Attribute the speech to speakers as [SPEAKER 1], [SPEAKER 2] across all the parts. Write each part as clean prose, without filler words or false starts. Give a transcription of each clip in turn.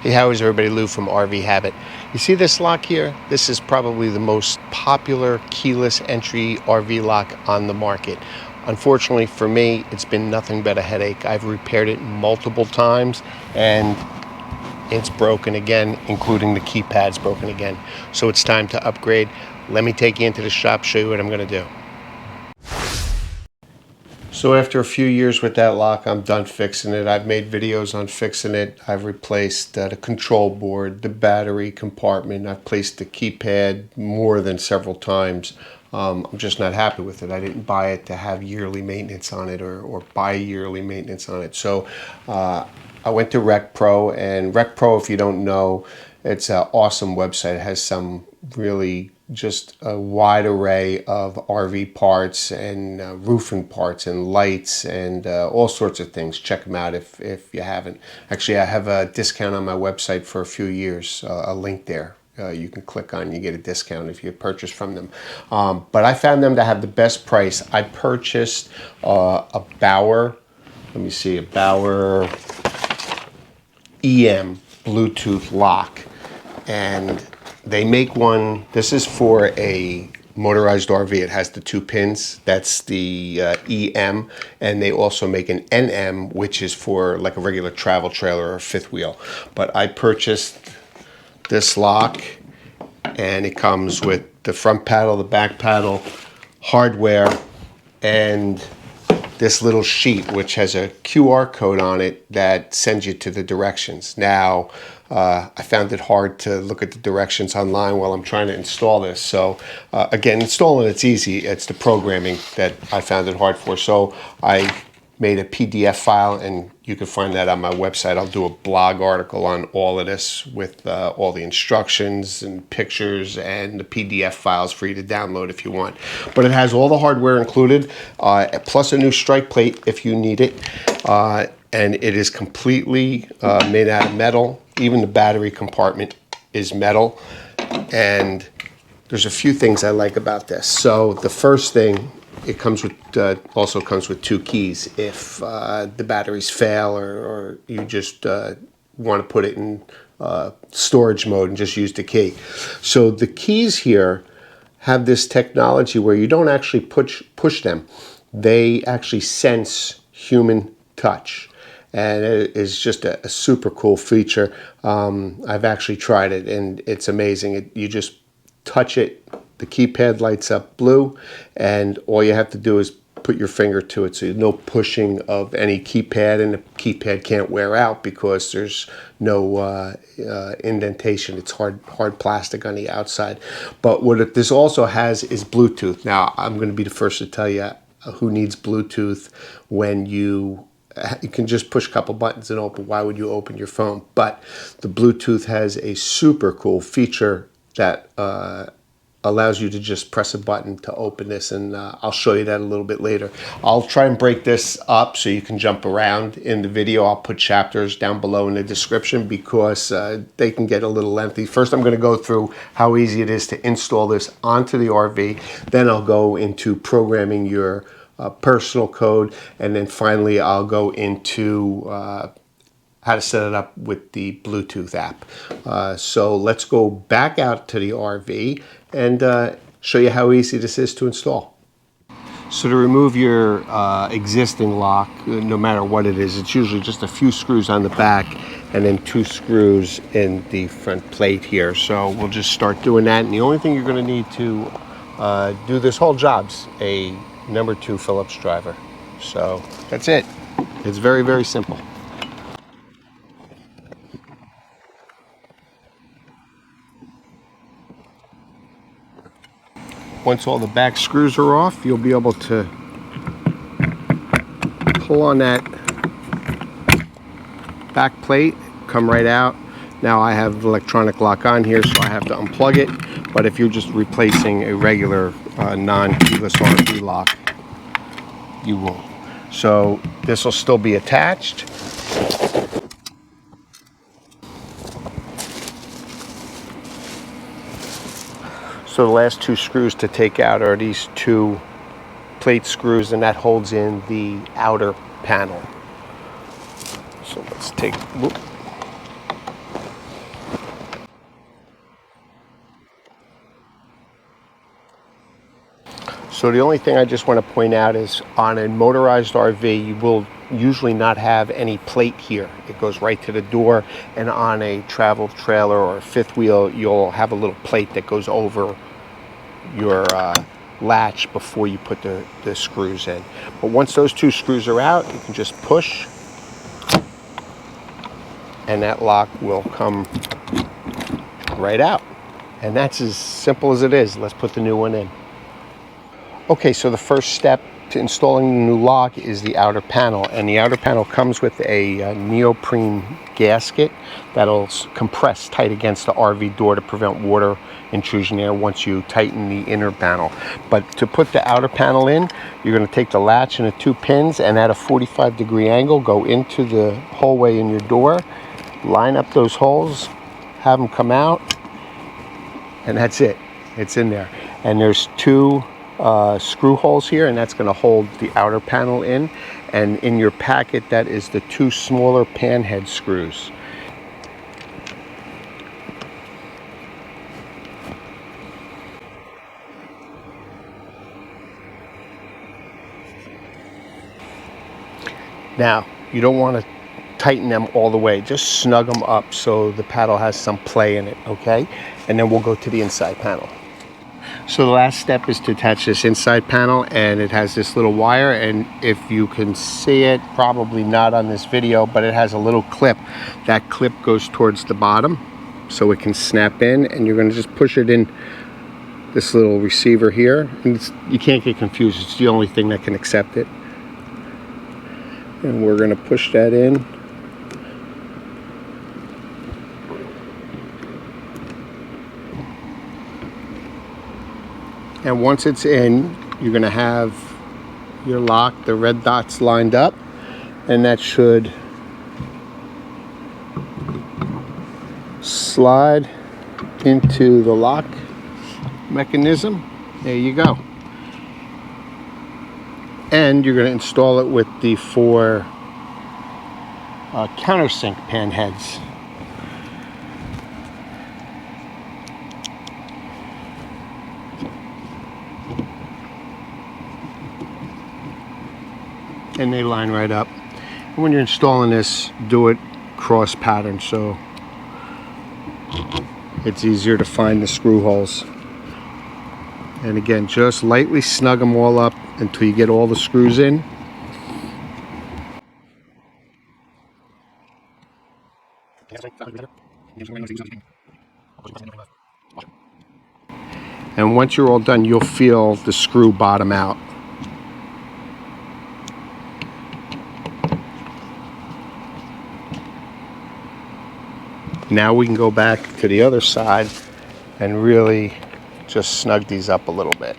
[SPEAKER 1] Hey, how is everybody? Lou from RV Habit. You see this lock here? This is probably the most popular keyless entry RV lock on the market. Unfortunately for me, it's been nothing but a headache. I've repaired it multiple times and it's broken again, including the keypad's broken again. So it's time to upgrade. Let me take you into the shop, show you what I'm going to do. So after a few years with that lock, I'm done fixing it. I've made videos on fixing it. I've replaced the control board, the battery compartment. I've placed the keypad more than several times. I'm just not happy with it. I didn't buy it to have yearly maintenance on it or buy yearly maintenance on it. So I went to RecPro, and RecPro, if you don't know, it's an awesome website. It has some really just a wide array of RV parts and roofing parts and lights and all sorts of things. Check them out if you haven't. Actually, I have a discount on my website for a few years, a link there. You can click on, you get a discount if you purchase from them. But I found them to have the best price. I purchased a Bauer, let me see, a Bauer EM Bluetooth lock. And they make one, this is for a motorized RV. It has the 2 pins. That's the EM. And they also make an NM, which is for like a regular travel trailer or fifth wheel. But I purchased this lock, and it comes with the front paddle, the back paddle, hardware, and this little sheet which has a QR code on it that sends you to the directions. Now, I found it hard to look at the directions online while I'm trying to install this. So again, installing it's easy. It's the programming that I found it hard for. So I made a PDF file, and you can find that on my website. I'll do a blog article on all of this with all the instructions and pictures and the PDF files for you to download if you want. But it has all the hardware included, plus a new strike plate if you need it. And it is completely made out of metal. Even the battery compartment is metal. And there's a few things I like about this. So the first thing, it comes with also comes with 2 keys if the batteries fail or you just want to put it in storage mode and just use the key. So the keys here have this technology where you don't actually push them. They actually sense human touch. And it is just a super cool feature. I've actually tried it, and it's amazing. You just touch it, the keypad lights up blue, and all you have to do is put your finger to it. So no pushing of any keypad, and the keypad can't wear out because there's no indentation. It's hard plastic on the outside. But what this also has is Bluetooth. Now, I'm going to be the first to tell you who needs Bluetooth when you can just push a couple buttons and open. Why would you open your phone? But the Bluetooth has a super cool feature that allows you to just press a button to open this, and I'll show you that a little bit later. I'll try and break this up so you can jump around in the video. I'll put chapters down below in the description because they can get a little lengthy. First, I'm going to go through how easy it is to install this onto the RV. Then I'll go into programming your personal code, and then finally I'll go into how to set it up with the Bluetooth app. So let's go back out to the RV and show you how easy this is to install. So to remove your existing lock, no matter what it is, it's usually just a few screws on the back and then 2 screws in the front plate here. So we'll just start doing that, and the only thing you're going to need to do this whole job's a number 2 Phillips driver. So that's it. It's very, very simple. Once all the back screws are off, you'll be able to pull on that back plate, come right out. Now I have electronic lock on here, so I have to unplug it. But if you're just replacing a regular non-keyless RV lock, you won't. So this will still be attached. So the last 2 screws to take out are these 2 plate screws, and that holds in the outer panel. So let's take, So the only thing I just want to point out is on a motorized RV, you will usually not have any plate here. It goes right to the door, and on a travel trailer or a fifth wheel, you'll have a little plate that goes over your latch before you put the screws in. But once those two screws are out, you can just push, and that lock will come right out. And that's as simple as it is. Let's put the new one in. Okay, so the first step to installing the new lock is the outer panel, and the outer panel comes with a neoprene gasket that'll compress tight against the RV door to prevent water intrusion there once you tighten the inner panel. But to put the outer panel in, you're going to take the latch and the two pins, and at a 45-degree angle go into the hallway in your door, line up those holes, have them come out, and that's it. It's in there. And there's two screw holes here, and that's going to hold the outer panel in. And in your packet, that is the two smaller pan head screws. Now, you don't want to tighten them all the way. Just snug them up so the paddle has some play in it, okay? And then we'll go to the inside panel. So the last step is to attach this inside panel, and it has this little wire, and if you can see it, probably not on this video, but it has a little clip. That clip goes towards the bottom so it can snap in, and you're going to just push it in this little receiver here. And you can't get confused, it's the only thing that can accept it. And we're going to push that in. And once it's in, you're going to have your lock, the red dots lined up, and that should slide into the lock mechanism. There you go. And you're going to install it with the four countersink pan heads. And they line right up. And when you're installing this, do it cross pattern so it's easier to find the screw holes. And again, just lightly snug them all up until you get all the screws in. And once you're all done, you'll feel the screw bottom out. Now we can go back to the other side and really just snug these up a little bit.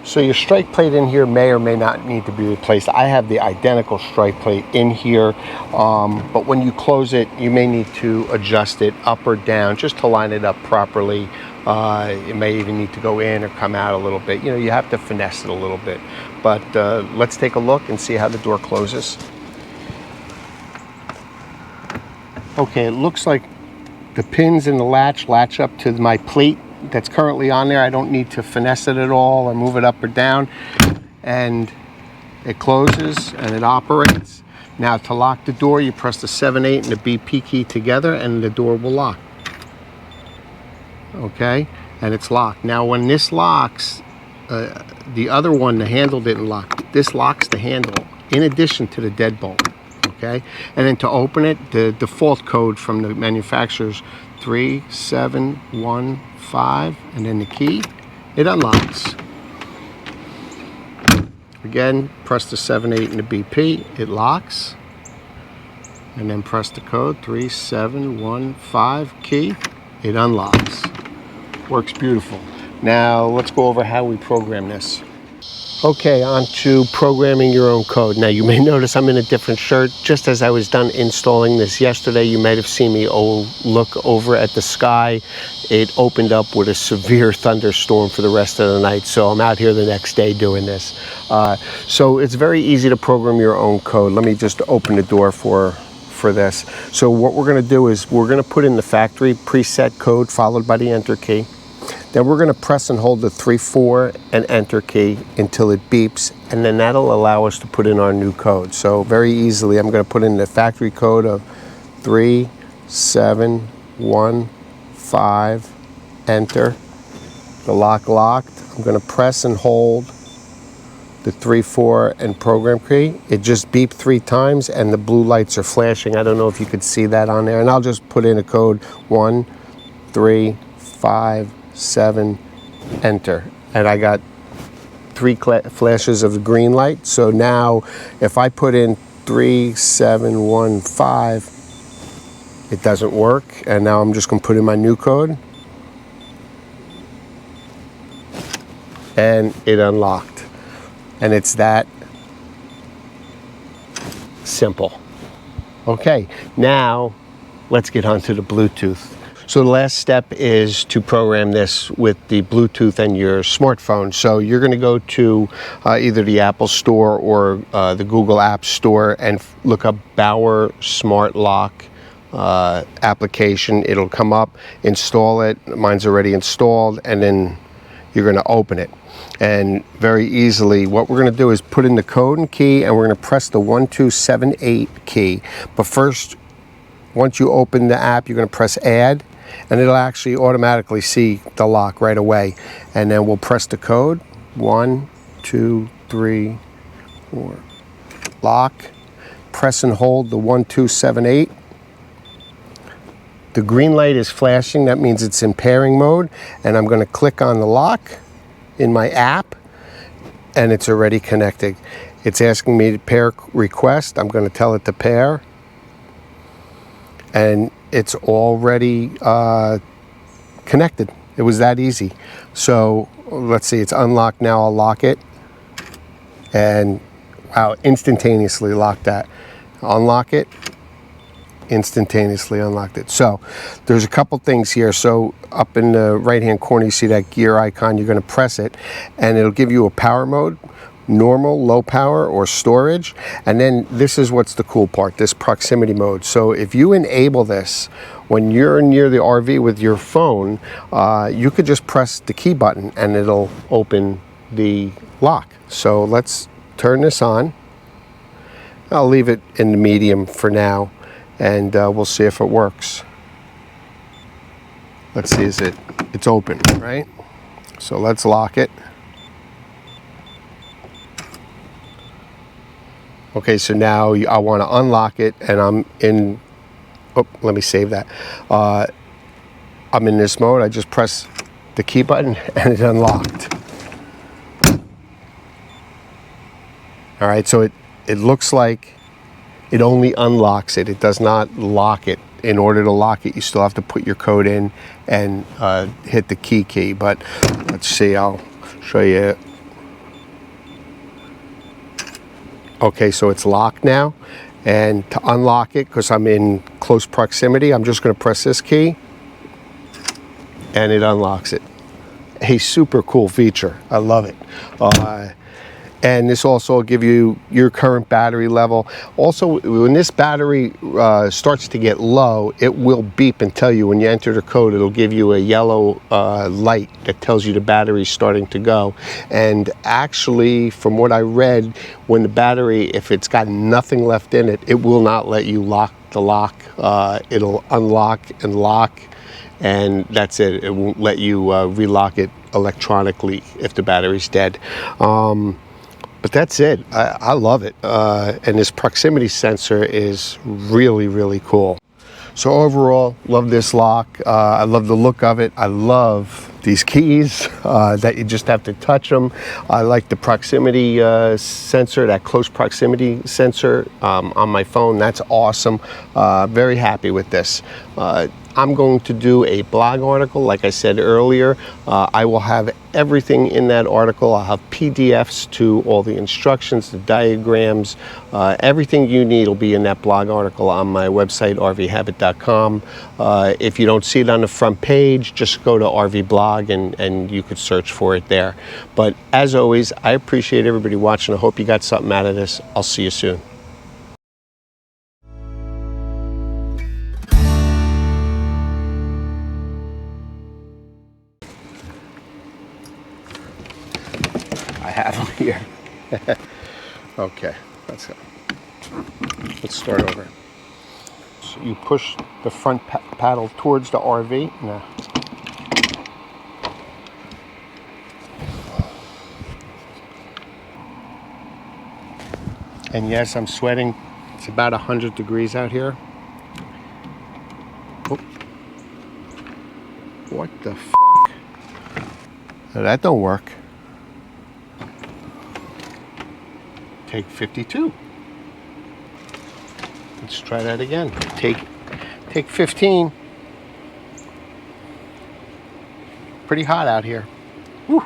[SPEAKER 1] So your strike plate in here may or may not need to be replaced. I have the identical strike plate in here, but when you close it, you may need to adjust it up or down just to line it up properly. It may even need to go in or come out a little bit. You know, you have to finesse it a little bit. But let's take a look and see how the door closes. Okay, it looks like the pins in the latch up to my plate that's currently on there. I don't need to finesse it at all or move it up or down. And it closes and it operates. Now to lock the door, you press the 7/8 and the BP key together and the door will lock. Okay, and it's locked. Now when this locks, the other one, the handle didn't lock. This locks the handle in addition to the deadbolt. Okay, and then to open it, the default code from the manufacturer's 3715, and then the key, it unlocks. Again, press the 7/8 and the BP, it locks. And then press the code 3715 key, it unlocks. Works beautiful. Now let's go over how we program this. Okay, on to programming your own code. Now you may notice I'm in a different shirt. Just as I was done installing this yesterday, you might have seen me look over at the sky. It opened up with a severe thunderstorm for the rest of the night, so I'm out here the next day doing this. So it's very easy to program your own code. Let me just open the door for for this. So what we're going to do is we're going to put in the factory preset code followed by the enter key. Then we're going to press and hold the 3-4 and enter key until it beeps, and then that'll allow us to put in our new code. So very easily, I'm going to put in the factory code of 3715, enter. The lock locked. I'm going to press and hold the 3-4 and program key. It just beeped 3 times and the blue lights are flashing. I don't know if you could see that on there. And I'll just put in a code 1 3 5 7, enter. And I got 3 flashes of the green light. So now if I put in 3715, it doesn't work. And now I'm just going to put in my new code. And it unlocked. And it's that simple. Okay, now let's get onto the Bluetooth. So the last step is to program this with the Bluetooth and your smartphone. So you're going to go to either the Apple Store or the Google App Store and look up Bauer Smart Lock application. It'll come up, install it. Mine's already installed, and then you're going to open it. And very easily, what we're going to do is put in the code and key, and we're going to press the 1278 key. But first, once you open the app, you're going to press add, and it'll actually automatically see the lock right away. And then we'll press the code, 1 2 3 4, lock, press and hold the 1278. The green light is flashing, that means it's in pairing mode, and I'm going to click on the lock in my app, and it's already connected. It's asking me to pair request. I'm going to tell it to pair, and it's already connected. It was that easy. So let's see, it's unlocked now. I'll lock it, and wow, instantaneously locked that. Unlock it, instantaneously unlocked it. So there's a couple things here. So up in the right hand corner you see that gear icon. You're going to press it and it'll give you a power mode, normal, low power, or storage. And then this is what's the cool part, this proximity mode. So if you enable this when you're near the RV with your phone, you could just press the key button and it'll open the lock. So let's turn this on. I'll leave it in the medium for now, and we'll see if it works. Let's see, it's open, right? So let's lock it. Okay, so now I want to unlock it, and I'm in, oh, let me save that. I'm in this mode. I just press the key button and it unlocked. All right, so it looks like it only unlocks it. It does not lock it. In order to lock it, you still have to put your code in and hit the key. But let's see, I'll show you. Okay, so it's locked now. And to unlock it, because I'm in close proximity, I'm just going to press this key and it unlocks it. A super cool feature. I love it. And this also will give you your current battery level. Also, when this battery starts to get low, it will beep and tell you when you enter the code. It'll give you a yellow light that tells you the battery's starting to go. And actually, from what I read, when the battery, if it's got nothing left in it, it will not let you lock the lock. It'll unlock and lock, and that's it. It won't let you relock it electronically if the battery's dead. But that's it. I love it. And this proximity sensor is really, really cool. So overall, love this lock. I love the look of it. I love these keys that you just have to touch them. I like the proximity sensor, that close proximity sensor on my phone. That's awesome. Very happy with this. I'm going to do a blog article, like I said earlier. I will have everything in that article. I'll have PDFs to all the instructions, the diagrams, everything you need will be in that blog article on my website, rvhabit.com. If you don't see it on the front page, just go to RV blog and you could search for it there. But as always, I appreciate everybody watching. I hope you got something out of this. I'll see you soon. Okay, let's go. Let's start over. So you push the front paddle towards the RV. No. And yes, I'm sweating. It's about 100 degrees out here. Oh. What the fuck? That don't work. Take 52. Let's try that again. Take 15. Pretty hot out here. Woo.